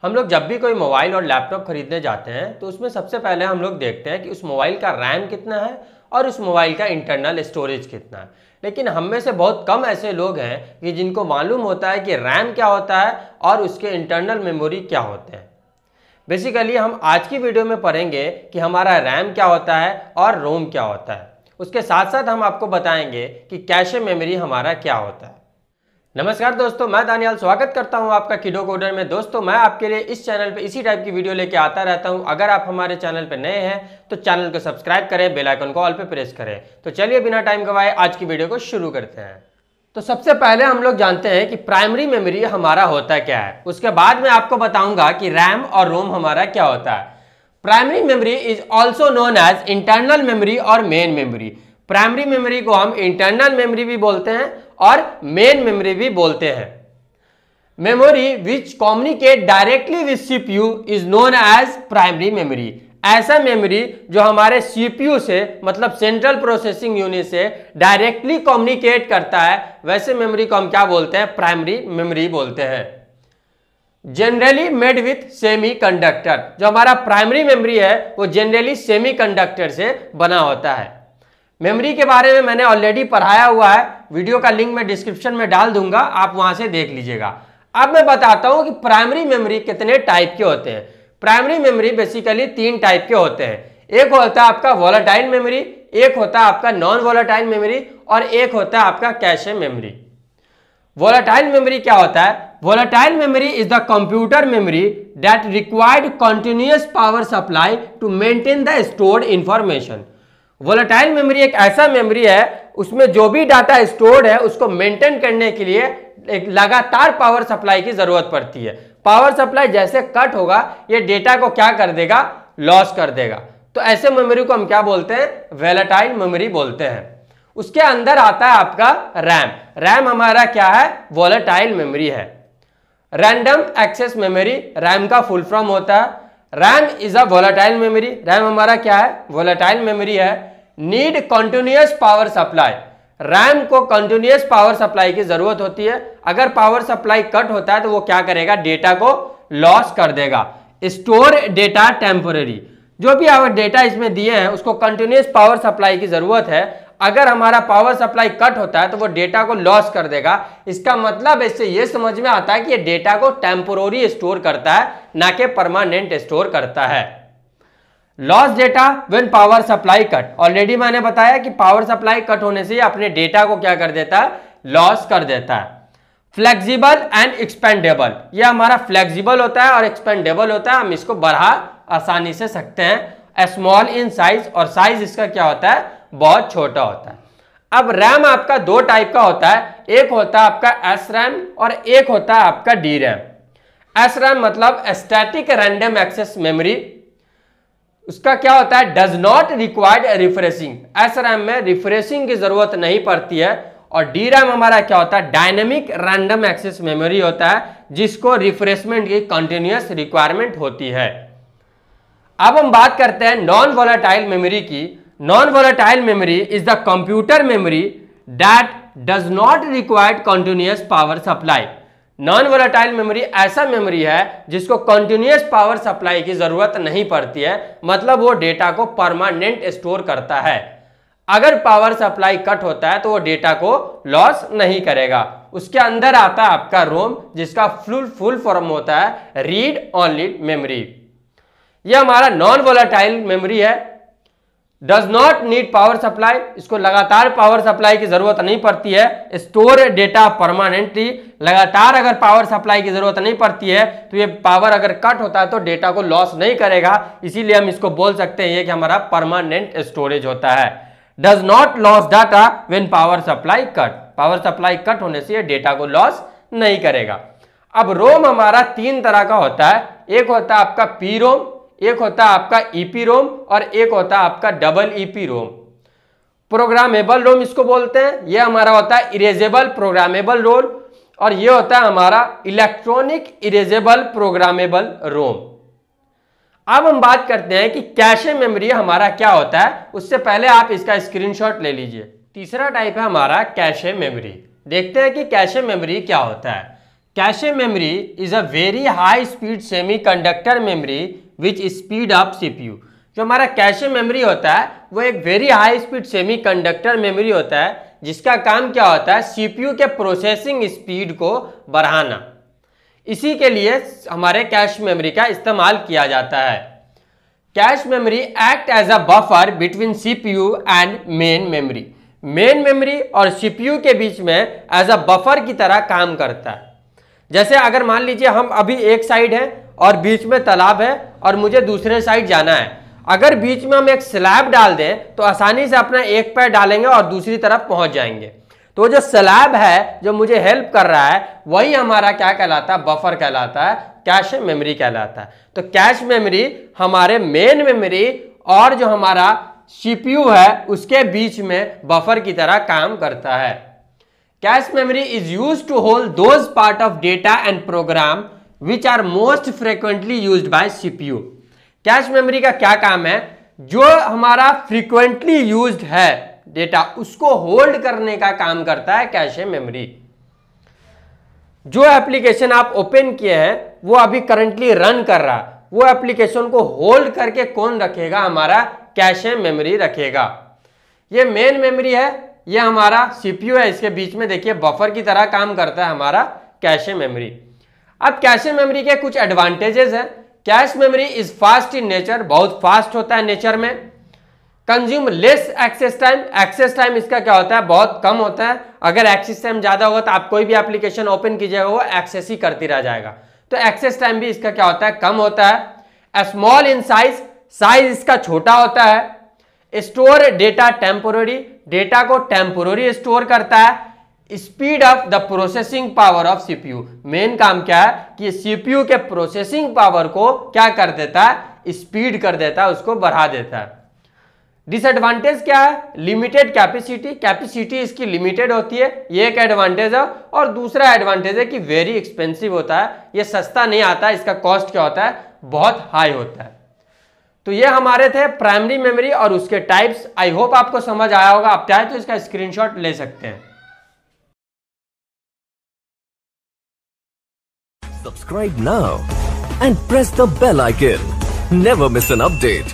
हम लोग जब भी कोई मोबाइल और लैपटॉप खरीदने जाते हैं तो उसमें सबसे पहले हम लोग देखते हैं कि उस मोबाइल का रैम कितना है और उस मोबाइल का इंटरनल स्टोरेज कितना है। लेकिन हम में से बहुत कम ऐसे लोग हैं कि जिनको मालूम होता है कि रैम क्या होता है और उसके इंटरनल मेमोरी क्या होते हैं। बेसिकली हम आज की वीडियो में पढ़ेंगे कि हमारा रैम क्या होता है और रोम क्या होता है। उसके साथ साथ हम आपको बताएंगे कि कैशे मेमोरी हमारा क्या होता है। नमस्कार दोस्तों, मैं दानियाल स्वागत करता हूं आपका किडो कोडर में। दोस्तों, मैं आपके लिए इस चैनल पे इसी टाइप की वीडियो लेके आता रहता हूं। अगर आप हमारे चैनल पे नए हैं तो चैनल को सब्सक्राइब करें, बेल आइकन को ऑल पे प्रेस करें। तो चलिए बिना टाइम गवाए आज की वीडियो को शुरू करते हैं। तो सबसे पहले हम लोग जानते हैं कि प्राइमरी मेमोरी हमारा होता क्या है। उसके बाद में आपको बताऊंगा कि रैम और रोम हमारा क्या होता है। Primary memory is also known as internal memory और मेन मेमोरी। प्राइमरी मेमोरी को हम इंटरनल मेमोरी भी बोलते हैं और मेन मेमोरी भी बोलते हैं। Memory which communicate directly with CPU is known as primary memory. ऐसा मेमोरी जो हमारे सीपीयू से मतलब सेंट्रल प्रोसेसिंग यूनिट से डायरेक्टली कम्युनिकेट करता है, वैसे मेमोरी को हम क्या बोलते हैं? प्राइमरी मेमोरी बोलते हैं। Generally made with semiconductor. जो हमारा प्राइमरी मेमोरी है वो जनरली सेमीकंडक्टर से बना होता है। मेमोरी के बारे में मैंने ऑलरेडी पढ़ाया हुआ है, वीडियो का लिंक मैं डिस्क्रिप्शन में डाल दूंगा, आप वहां से देख लीजिएगा। अब मैं बताता हूं कि प्राइमरी मेमोरी कितने टाइप के होते हैं। प्राइमरी मेमोरी बेसिकली 3 टाइप के होते हैं। एक होता है आपका वोलेटाइल मेमोरी, एक होता है आपका नॉन वोलेटाइल मेमोरी और एक होता है आपका कैशे मेमोरी। वोलेटाइल मेमोरी क्या होता है? Volatile memory is the computer memory that required continuous power supply to maintain the stored information. Volatile memory एक ऐसा मेमोरी है, उसमें जो भी डाटा स्टोर्ड है उसको मेंटेन करने के लिए एक लगातार पावर सप्लाई की जरूरत पड़ती है। पावर सप्लाई जैसे कट होगा ये डेटा को क्या कर देगा? लॉस कर देगा। तो ऐसे मेमोरी को हम क्या बोलते हैं? वोलेटाइल मेमोरी बोलते हैं। उसके अंदर आता है आपका रैम। रैम हमारा क्या है? वोलेटाइल मेमोरी है। रैंडम एक्सेस मेमोरी रैम का फुल फॉर्म होता है। RAM is a volatile memory. RAM हमारा क्या है? वोलेटाइल मेमोरी है। Need continuous power supply. RAM को कंटिन्यूअस पावर सप्लाई की जरूरत होती है। अगर पावर सप्लाई कट होता है तो वो क्या करेगा? डेटा को लॉस कर देगा। Store data temporary. जो भी आप डेटा इसमें दिए हैं उसको कंटिन्यूअस पावर सप्लाई की जरूरत है। अगर हमारा पावर सप्लाई कट होता है तो वो डेटा को लॉस कर देगा। इसका मतलब इससे ये समझ में आता है कि ये डेटा को टेम्पोररी स्टोर करता है, ना कि परमानेंट स्टोर करता है। Loss data when power supply cut. Already मैंने बताया कि पावर सप्लाई कट होने से अपने डेटा को क्या कर देता है? लॉस कर देता है। Flexible and expendable. यह हमारा फ्लेक्सिबल होता है और एक्सपेंडेबल होता है। हम इसको बढ़ा आसानी से सकते हैं। स्मॉल इन साइज, और साइज इसका क्या होता है? बहुत छोटा होता है। अब रैम आपका 2 टाइप का होता है। एक होता है आपका एस रैम और एक होता है आपका डी रैम। एस रैम मतलब स्टैटिक रैंडम एक्सेस मेमोरी। उसका क्या होता है? Does not required refreshing. S RAM में रिफ्रेशिंग की जरूरत नहीं पड़ती है। और डी रैम हमारा क्या होता है? डायनेमिक रैंडम एक्सेस मेमोरी होता है, जिसको रिफ्रेशमेंट की कंटिन्यूअस रिक्वायरमेंट होती है। अब हम बात करते हैं नॉन वोलेटाइल मेमोरी की। Non volatile memory is the computer memory that does not required continuous power supply. Non volatile memory ऐसा मेमोरी है जिसको कंटिन्यूअस पावर सप्लाई की जरूरत नहीं पड़ती है, मतलब वो डेटा को परमानेंट स्टोर करता है। अगर पावर सप्लाई कट होता है तो वो डेटा को लॉस नहीं करेगा। उसके अंदर आता है आपका रोम, जिसका फुल फॉर्म होता है रीड ओनली मेमोरी। यह हमारा नॉन वोलेटाइल मेमोरी है। Does not need power supply. इसको लगातार पावर सप्लाई की जरूरत नहीं पड़ती है। Store data permanently. लगातार अगर पावर सप्लाई की जरूरत नहीं पड़ती है तो ये पावर अगर कट होता है तो डेटा को लॉस नहीं करेगा। इसीलिए हम इसको बोल सकते हैं कि हमारा परमानेंट स्टोरेज होता है। Does not loss data when power supply cut. Power supply cut होने से ये डेटा को लॉस नहीं करेगा। अब रोम हमारा 3 तरह का होता है। एक होता है आपका पी रोम, एक होता है आपका ईपी रोम और एक होता है आपका डबल ईपी रोम। प्रोग्रामेबल रोम इसको बोलते हैं। यह हमारा होता है इरेजेबल प्रोग्रामेबल रोम और यह होता है हमारा इलेक्ट्रॉनिक इरेजेबल प्रोग्रामेबल रोम। अब हम बात करते हैं कि कैशे मेमोरी हमारा क्या होता है। उससे पहले आप इसका स्क्रीनशॉट ले लीजिए। तीसरा टाइप है हमारा कैशे मेमोरी। देखते हैं कि कैशे मेमोरी क्या होता है। Cache memory is a very high speed semiconductor memory which speed up CPU. जो हमारा कैशे मेमोरी होता है वो एक very high speed semiconductor memory होता है जिसका काम क्या होता है, सीपीयू के प्रोसेसिंग स्पीड को बढ़ाना। इसी के लिए हमारे कैश मेमोरी का इस्तेमाल किया जाता है। Cache memory act as a buffer between CPU and main memory. Main memory और सीपीयू के बीच में एज अ बफर की तरह काम करता है। जैसे अगर मान लीजिए हम अभी एक साइड है और बीच में तालाब है और मुझे दूसरे साइड जाना है, अगर बीच में हम एक स्लैब डाल दें तो आसानी से अपना एक पैर डालेंगे और दूसरी तरफ पहुंच जाएंगे। तो जो स्लैब है जो मुझे हेल्प कर रहा है वही हमारा क्या कहलाता है, बफर कहलाता है, कैश मेमोरी कहलाता है। तो कैश मेमोरी हमारे मेन मेमोरी और जो हमारा सीपीयू है उसके बीच में बफर की तरह काम करता है। Cache memory is used to hold those part of data and program which are most frequently used by CPU. Cache memory का क्या काम है, जो हमारा फ्रीक्वेंटली यूज्ड है डेटा उसको होल्ड करने का काम करता है कैशे मेमोरी। जो एप्लीकेशन आप ओपन किए हैं वो अभी करंटली रन कर रहा है, वो एप्लीकेशन को होल्ड करके कौन रखेगा, हमारा कैशे मेमोरी रखेगा। ये मेन मेमोरी है, ये हमारा सीपीयू है, इसके बीच में देखिए बफर की तरह काम करता है हमारा कैशे मेमोरी। अब कैशे मेमोरी के कुछ एडवांटेजेस हैं। Cache memory is fast in nature, बहुत फास्ट होता है नेचर में। Consume less access time, access time इसका क्या होता है, बहुत कम होता है। अगर एक्सेस टाइम ज्यादा होगा तो आप कोई भी एप्लीकेशन ओपन कीजिएगा वो एक्सेस ही करती रह जाएगा, तो एक्सेस टाइम भी इसका क्या होता है, कम होता है। स्मॉल इन साइज, साइज इसका छोटा होता है। स्टोर डेटा टेम्पोररी, डेटा को टेम्पोररी स्टोर करता है। Speed of the processing power of CPU, main काम क्या है कि सीपीयू के प्रोसेसिंग पावर को क्या कर देता है, स्पीड कर देता है, उसको बढ़ा देता है। डिसएडवांटेज क्या है, लिमिटेड कैपेसिटी, कैपेसिटी इसकी लिमिटेड होती है, ये एक एडवांटेज है। और दूसरा एडवांटेज है कि वेरी एक्सपेंसिव होता है, ये सस्ता नहीं आता, इसका कॉस्ट क्या होता है, बहुत हाई होता है। तो ये हमारे थे प्राइमरी मेमोरी और उसके टाइप्स। आई होप आपको समझ आया होगा, आप चाहे तो इसका स्क्रीनशॉट ले सकते हैं। Subscribe now and press the bell icon. Never miss an update.